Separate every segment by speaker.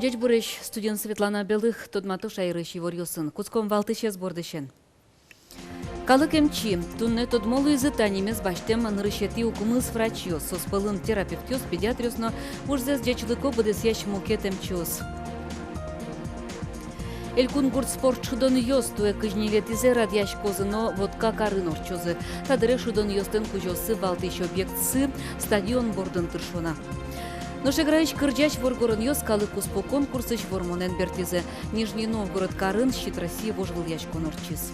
Speaker 1: Дядь Бурыш, студент Светлана Белых, Тодмату Шайрыш Еворьосын, Куцком Валтыше сбордышен. Калык МЧ, тунне тодмолу изытаниемес баштем нырышети укумыз врачьё, соспылын терапевтёс, педиатрёсно, ужзес дячлыко быдысящ мукет МЧОс. Элькун гурт спорт шудон йос, туе кыжнилетизе радьящ козыно водка карынор чозы. Тадыре шудон йостен кужосы Валтыш объектсы, стадион бордын тыршона. Ношеграич кырджач воргорын йос калык успо конкурсыч вормонен бертизе. Нижний Новгород карын щит России вожгыл ящ конорчиз.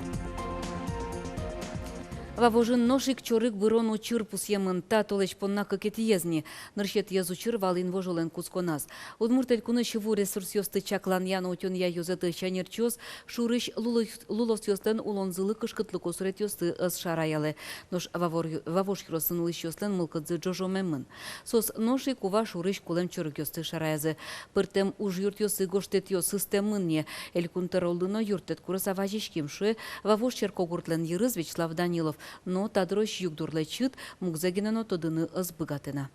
Speaker 1: Вавожын ношик чорык бырону чыр пусьемын та толеч понна кокетиезни. Ныршет езу чыр валин вожолен кусконаз. Удмуртель куны шиву ресурс йосты чаклан яна утен я юзеты чанерчоз, шурыш лулос йостен улонзылы кышкытлы косурет йосты ыз шараялы. Нош вавош хросын лыш йостен мылкыдзы джожо меммын. Сос ношик ува шурыш кулем чорык йосты шараязы. Пыртем уж юрт йосы гоштет йосы стемынне. Эль кунтаролдыно юртет курас аважишким шуе, вавош черкогуртлен Ерыз Вячеслав Данилов. Но тадрош югдурлечит мукзагинано тодыны ызбыгатына.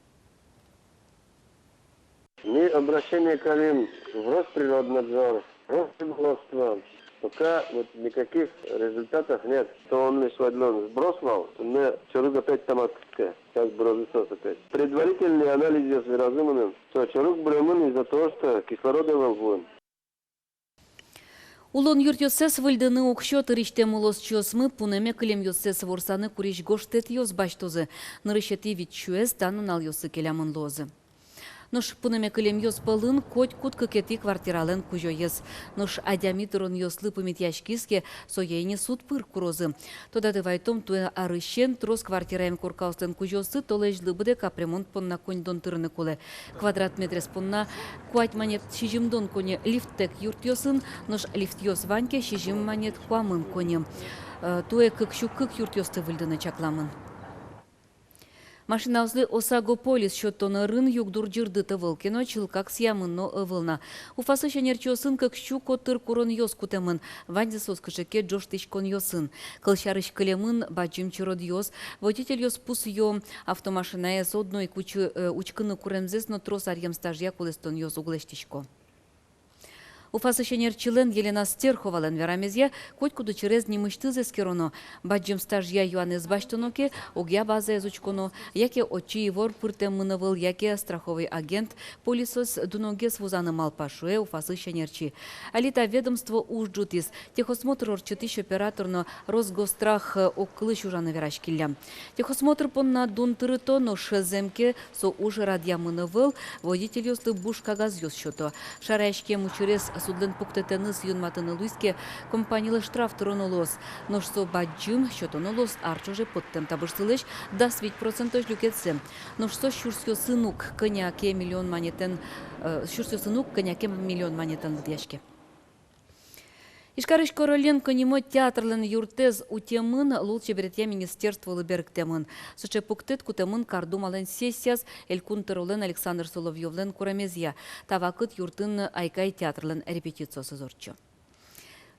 Speaker 2: Мы обращение колем в Росприроднадзор, Росриболовство. Пока вот никаких результатов нет. То он лишь водлон сбросывал, мне чорук опять тамакская, сейчас брозысос опять. Предварительный анализ с разумным, что чорук бремен из-за того, что кислорода волгуем.
Speaker 1: Улон юрт йосес выльдыны окшот риштем улос чосмы пунеме кылем йосес ворсаны куриш гоштет йос баштозы. Нырышети вит чуэс танын ал йосы келямын лозы. Нош пунеме кылем йос пылын коть кут кыкети квартирален кужо ес. Нош адиамитрон йослы пымит яшкиске соейни суд пыр курозы. Тода дывайтом туэ арыщен трос квартираем куркаустен кужосы толежлы быде капремонт понна конь дон тырны куле. Квадрат метрес понна куать манет шижимдон коне лифттек юрт йосын, нош лифт йос ваньке шижим манет куамын конем. Туэ кыкшу кык юрт йосты выльдыны чакламын. Машинаузлы Осагополис шоттоны рын югдур жырдыты вылкено чылкак сиямынно ывылна. Уфасы шенерчосын кыкщу коттыр курон йос кутемын, ванде соскышеке джоштыш кон йосын. Кылшарыш кылемын баджим чырод йос, водитель йос пус йо, автомашина ес одной кучу учкыны куремзес, но трос арьем стажья кулестон йос углештишко. Уфасы шенерчилен Елена Стерховален верамезья, коть куду через немыштызе скероно, баджим стажья юанез баштоноке, огья база изучконо, яке очи вор пыртем мынывыл, яке страховый агент, полисос дуногес вузаны малпашуе уфасы шенерчи. Алита ведомство ужджутис, техосмотр орчетыш операторно Росгострах окклыш ужаны верашкилля. Техосмотр понна дун тырыто, но шеземке со уж радья мынывыл, водитель ёслы буш кагаз ёс счето. Шарайшке мучерес судлен пуктетеныс юнматыны луиске компаниялы штраф тронолос. Но что баджим счетонолос арчоже подтем табыштылыш да свить процентош люкетсе. Но что щурсё сынук коняке миллион монетен в яшке. Ишкарыш Короленко немо театрлен юртез утемын лучше беретья министерство лыберктемын. Соче пуктет кутемын кардумален сессияс элькунтеролен Александр Соловьевлен курамезья. Тавакыт юртын айкай театрлен репетициосы зорчу.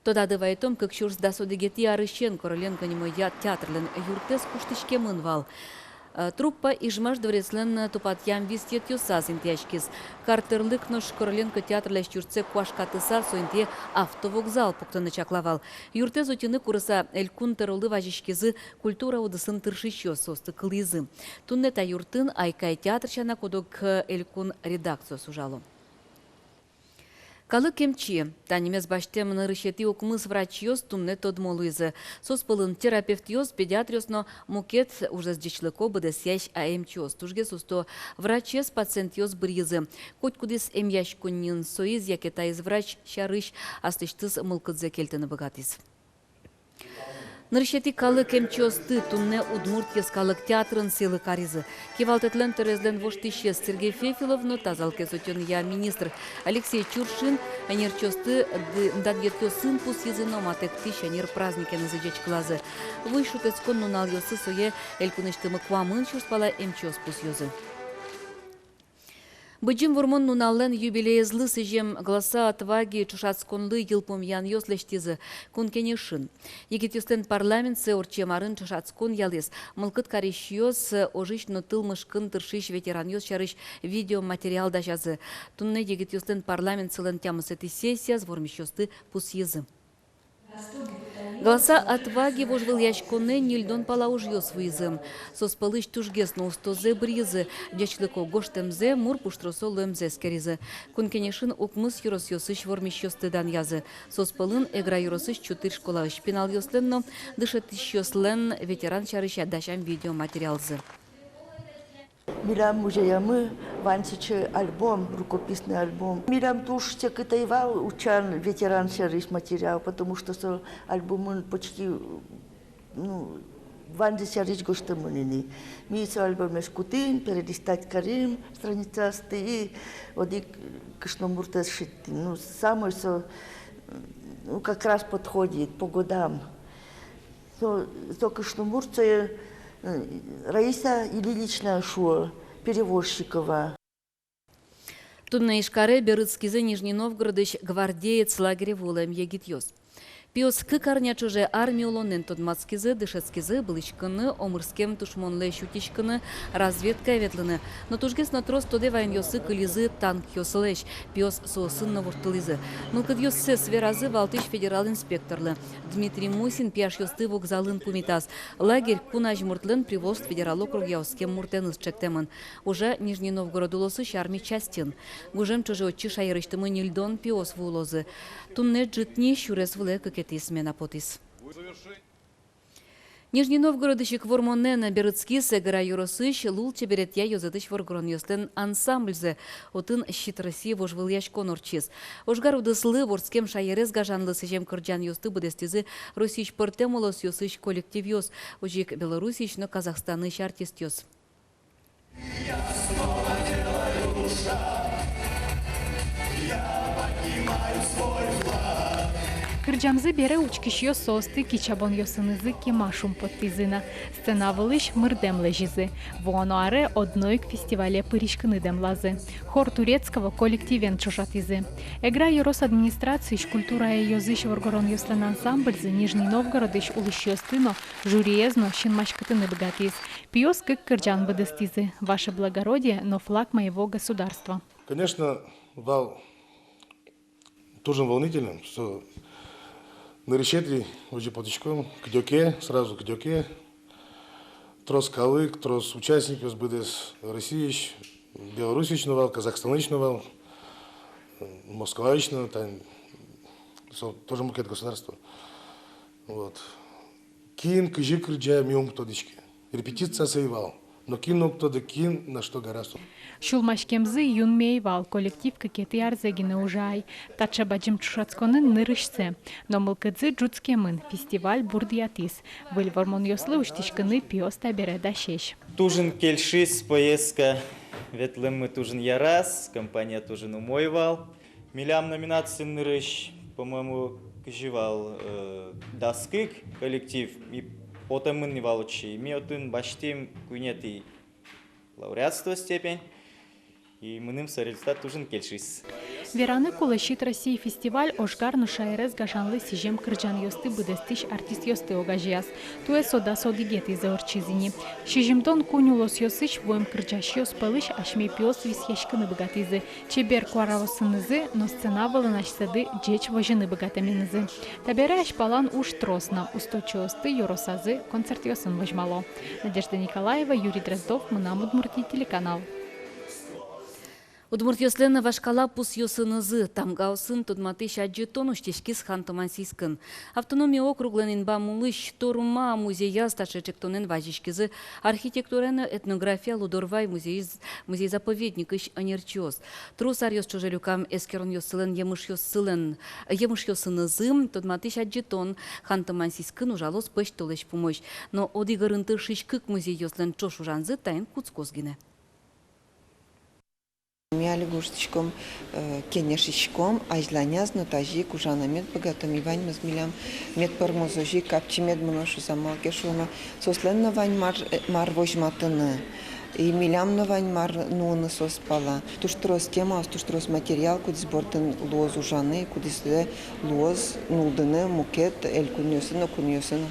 Speaker 1: Тода дывайтом, как щурс да содегети арыщен Короленко немо театрлен юртез куштышкемын вал. Труппа ижмаш дворецлен тупатьям вистет юсаз интяшкис. Картерлык нож Короленко театрлеш юртсе куашкатыса соинте автовокзал пуктыны чаклавал. Юрте зутины курыса элькун теролы важишкизы культура удысын тыршищё состы кылызы. Туннета юртын айкай театрчана кодок элькун редакцию сужалу. Калык МЧ, танимес баштем нырышети окмыз врачьёс тумне тодмолуизы. Соспылын терапевтьёс, педиатрёсно мукет уже сдичлыко быдесящ АМЧОс. Тужге сусто врачес пациентьёс бризы. Коть кудис эмящ куннин соиз, якета из врач щарыш, астыштыз мылкыдзе кельтыны богатиз. Ныршети калык МЧОсты тумне удмуртьес калык театрын силы каризы. Кивалтетлен терезлен воштищес Сергей Фефилов, но тазалке сотен я министр Алексей Чуршин, анерчосты дадьетё сын пус языно матек тищанер празднике назыджеч клазы. Вышутец коннунал йосы сое элькуныштымы квамын чурспала МЧОс пус йозы. Быджим вормон нуналлен юбилеезлы сыжем гласа отваги чушацконлы елпомьян ёслештизы кункенешин. Егетюстен парламент се орчемарын чушацкон ялес. Мылкыт карещиос ожишно тылмышкын тыршиш ветеран ёс чарыш видеоматериал дажазы. Тунне егетюстен парламент сылен тямысети сессия звормищосты пусъезы. Голоса отваги вожвыл яшконе нильдон палауж ёсвыйзым. Соспалыш тужгес на устозе бризы, дячлыко гоштемзе, мур пуштросо лемзе скеризы. Кункенешин укмыс юрос ёсыш вормиш ёстыдан язы. Соспалын эгра юросыш чутыр школа шпинал ёсленно, дышет ёслен ветеран чарыша дашам видеоматериалзы.
Speaker 3: Милям музеямы, ванчичи альбом, рукописный альбом. Милям туш те кытайвал учан ветеран сервис материал, потому что со альбомын почти, ванчи сервис гоштамынини. Мисо альбом эскутин, перелистать карим, страница стоит, оди кышномуртес шитин. Самый со, как раз подходит по годам. То кышномуртес Раиса Ильинична Шуа, перевозчикова.
Speaker 1: Тунна ишкаре Берыцкизе Нижний Новгородыш гвардеец лагеря волем егит ёс. Пиос кыкарня чуже армию лонен тодмацкизе, дышецкизе, былычкыны, омырскем тушмонле щутичкыны, разведка ветлыны. Но тужгес на трос тоде вайн ёсы кылизы танк ёсылэш, пиос соосынны вортылизы. Мылкыд ёссе сверазы валтыш федерал инспекторлы. Дмитрий Мусин пияш ёсты вокзалын пумитас. Лагерь кунаж муртлын привоз федерал округ яускем муртеныз чектемын. Уже Нижний Новгород улосы шарми частин. Гужем чуже отчи шайрыштымы нильдон пиос вулозы. Тунне джитни щурес выле смена потис. Нижний Новгородыщик вормонена Берыцкис эгра юросыш лул чеберет я ёзадыш воргрон ёстен ансамбльзе отын щит России вожвыл яшкон орчиз. Ожгар удыслы ворскем шайерез гажанлы сыжем кырджан ёсты будестизы Российш пыртемолос ёсыш коллектив ёс. Ожик Белоруссич, но Казахстаныш артист ёс.
Speaker 4: Кырджамзы бере учкиш состы кичабон ёсынызы кемашум подтизына. Сцена вылыш мырдем лежизы. Воаноаре одной к фестивале пыришкыны демлазы. Хор турецкого коллективен чужатизы. Эгра юрос администрации культура и ёзыш воргорон ёслен ансамбльзы Нижний Новгородыш улыш ёстыно жюриезно шинмашкытыны богатиз. Пиос как кырджан быдыстизы. Ваше благородие, но флаг моего государства.
Speaker 5: Конечно, вал тоже волнительным, что на решетре уже потечком, к дёке, сразу к дёке. Трос калык, трос участников БДС России, Белоруссич вал, Казахстаныч вал, Москваич, тоже мукет государства. Вот. Кин, кыжик, рджа, миум тодички. Репетиция сейвал. Но кин кто да кин на что гораздо.
Speaker 4: Шулмашкемзы юнмейвал коллектив какеты арзегины ужай. Тачабаджим чушацконын нырышсе. Но мылкыдзы джуцкемын фестиваль бурдиатис. Выль вормон ёслы уштишкыны пиос табере дашеш.
Speaker 6: Тужин кельшис поездка. Ветлым мы тужин ярас. Компания тужин умойвал. Милям номинации нырыш. По-моему, кживал даскык коллектив. И потом не волочи. Миотын баштим кунети лауреатство степень. И мы результат тужин кельшис.
Speaker 4: Вераны кулашит России фестиваль ошгарну шайрез гашанлы сижем кырджан ёсты будестиш артист ёсты огажиас. Туэ сода содигет из орчизини. Шижимтон кунюлос ёсыч воем кырджаш ёс пылыш ашмей пиос вис яшкыны богатизы. Чебер куаравосынызы, но сцена вылынаш сады джеч вожины богатаминызы. Табере ашпалан уж тросна, усточи осты юросазы концерт ёсын вожмало. Надежда Николаева, Юрий Дроздов, Мына Удмуртий, телеканал.
Speaker 1: Удмуртьёслена вашкала пус ёсынызы, тамгаусын tudматы шаджетон уштешкис хантомансийскын. Автономия округленин бамулыш торума музея сташечектонен важишкизы, архитектурена этнография лудорвай музей-заповедник иш анерчиоз. Трус арьёс чужелюкам эскерон ёсылен емыш ёсынызым, tudматы шаджетон хантомансийскын ужалос пыш толеш помощь. Но одигарынты шишкык музей ёслен чош ужанзы тайн куцкозгине.
Speaker 7: Миали гуштичком, кенешичком, ажланяз, но тажи, кужана мед, богатым Ивань, мазмилям, мед пармозожи, капчи мед, моношу самал кешуна, сосленно вань мар вожматыны. И милям на вань мар нуны соспала. Туштрос тема, туштрос материал, кудис бортен лоз ужаны, кудис лоз нулдыны, мукет, эль куньосына, куньосына.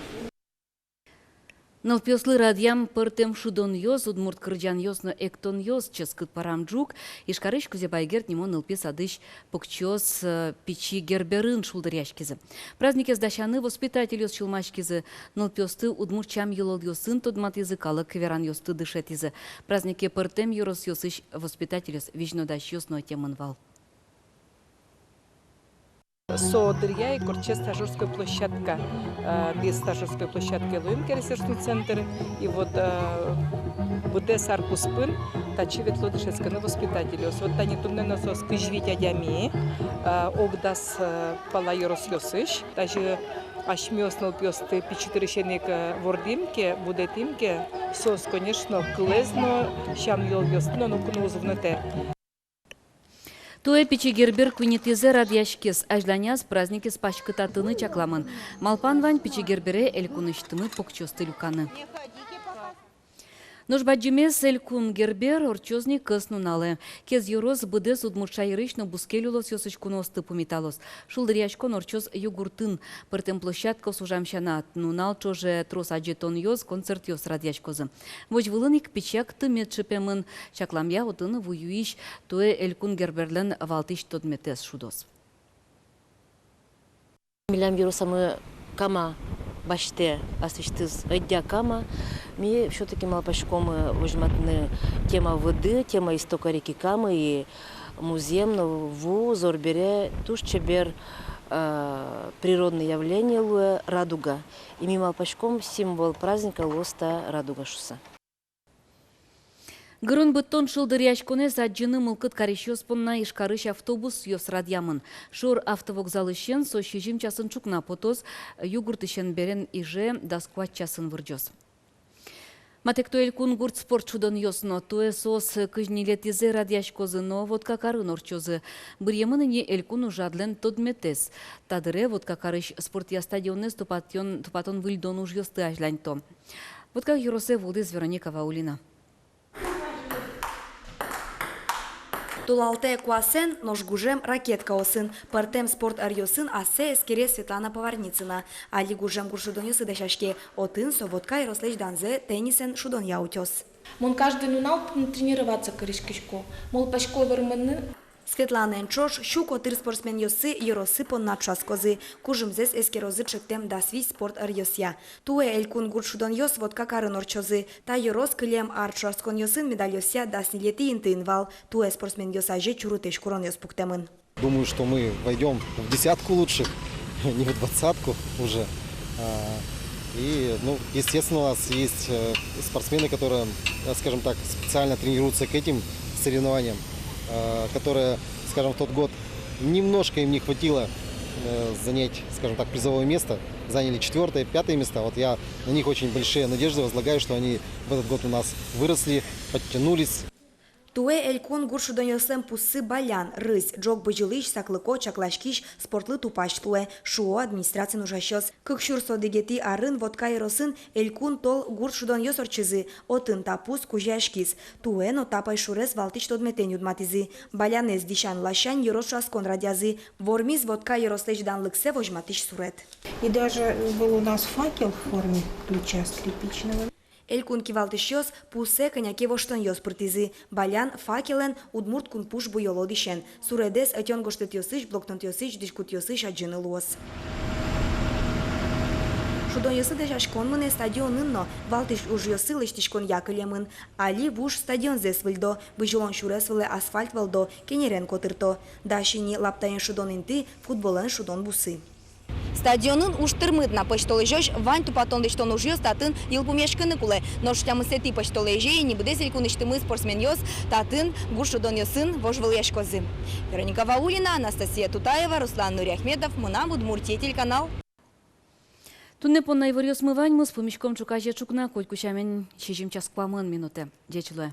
Speaker 1: Налпёслы радьям пыртем шудон йоз, удмурт кырджан йозно эктон йоз, ческыт парамджук, ишкарыш кузе байгерт нимо нылпес адыш покчоз пичи герберын шулдыряшкизы. Праздник ездащаны воспитатель йоз чулмашкизы, нылпёсты удмурт чам йолол йосын тодмат языкалы кверан йосты дышетизы. Празднике пыртем йорос йосыш воспитатель йоз вижнодаш йозно темынвал.
Speaker 8: Соодырья и Корче стажерская площадка. Без стажерской площадки Луинки ресурсный центр. И вот буде саркуспын, тачи ветло дышецканы воспитателю. Вот тани тумны насос кыжвить адями, огдас пала йорос йосыш. Даже ашмёс налпёсты пичитырышенек вордимке, буде тимке. Сос, конечно, клезно, щам йол йостно, но кунузовнете.
Speaker 1: Туэ пичи гербер квинитизе радьяшкес, ажданяс праздники с пашкытатыны чакламын. Малпан вань пичи гербере элькуныштымы покчосты люканы. Ножбаджимес элькун гербер орчозни кыснуналы. Кез юроз быдес удмуршайрышно бускелюлос йосычкуносты пумиталос. Шулдыряшкон орчоз югуртын. Пыртем площадка сужамшанат. Нунал чоже трос аджетон йоз концерт йоз радьяшкозы. Вож вылыник пичак тымет шепемын. Чакламя отыны вуюиш туэ элькун герберлен валтиш тодметес шудос.
Speaker 9: Милям юросамы кама баште асыштыз эдя кама. Ми все-таки малпашком возьматны тема воды, тема истока реки Камы и музеем в Зорбере туш чебер природные явления луэ радуга. И ми малпашком символ праздника лоста радуга шуса.
Speaker 1: Гырын бұттон шылдыряшконе заджыны мылкыт каришёс понна ишкарыш автобус йос радьямын. Шор автовокзалы шен со шижим часын чукна потос югуртышен берен иже даскват часын вырджос. Матекто элькун гурт спорт чудон йосно, туэ сос кыжнилетизе радьяшкозы, но вот какарын орчозы. Бырьемыныне элькун ужадлен тодметес. Тадыре вот какарыш спортия стадионес тупатон выльдон уж йосты ажляньто. Вот как юросе вулдыз Вероника Ваулина.
Speaker 10: Тулалте куасен ножгужем ракетка осын, партем спорт арьосын асе эскере Светлана Поварницына. Али гужем гуршудоньосы дешашке, отын соводка и рослеч данзе теннисен шудон яутёс.
Speaker 11: Мон каждый нунал тренироваться коришкишко. Мол пашко верменны.
Speaker 10: Светлана Энчош, щуко тыр спортсмен йосы, йоросы поннат шаскозы. Кужым зес эскерозы чектем да свий спорт арьосья. Туэ элькун гуршудон йос водка карын орчозы. Та йорос кылем арчаскон йосын медаль йося да снилети интынвал. Туэ спортсмен йосаже чурутеш курон йос пуктемын.
Speaker 12: Думаю, что мы войдем в десятку лучших, не в двадцатку уже. И, ну, естественно, у нас есть спортсмены, которые, скажем так, специально тренируются к этим соревнованиям, которые, скажем, в тот год немножко им не хватило занять, скажем так, призовое место. Заняли 4-е, 5-е места. Вот я на них очень большие надежды возлагаю, что они в этот год у нас выросли, подтянулись.
Speaker 10: Туэ элькун гуршудон йосем пусы балян, рысь, джок быжилыш, саклыко, чаклашкиш, спортлы тупаш туэ, шуо администрацин ужащос. Кыкшур содегети арын водка иросын элькун тол гуршудон йосорчызы, отын тапус кужяшкис. Туэ но тапай шурес валтич тодметен юдматизы. Балянез дишан лащан йорос шаскон радязы. Вормиз водка йорослеч данлыксе вожматиш сурет.
Speaker 13: И даже был у нас факел в форме ключа скрипичного.
Speaker 10: Элькун кивалтыш йос пусе коняке воштон йос пыртизы. Балян факелен удмурт кун пуш буйоло дишен. Суредес атен гоштет йосыш, блоктон йосыш, дишкут йосыш аджыны луос. Шудон йосы дешашкон мыне стадионын но валтыш уж йосы лыштишкон якылемын. Али вуш стадион зес выльдо, быжилон шурес выле асфальт вылдо, кенерен котырто. Дашини лаптайын шудон инты, футболен шудон бусы.
Speaker 14: Стадионын уштырмытна почтолы жош, вань тупатон дештон уж йос татын йылпумешканы куле. Но штямы сети почтолы ежей, не буде селькун иштымы спортсмен йос, татын гуршудон йосын вожвыл яшкозы. Вероника Ваулина, Анастасия Тутаева, Руслан Нуряхметов, Мунам, Удмуртия, телеканал.
Speaker 1: Тунне понна ивор йос мывань мы с помещком чукаже чукна, коть кучамен чижим час квамын минуты. Дечилуэ.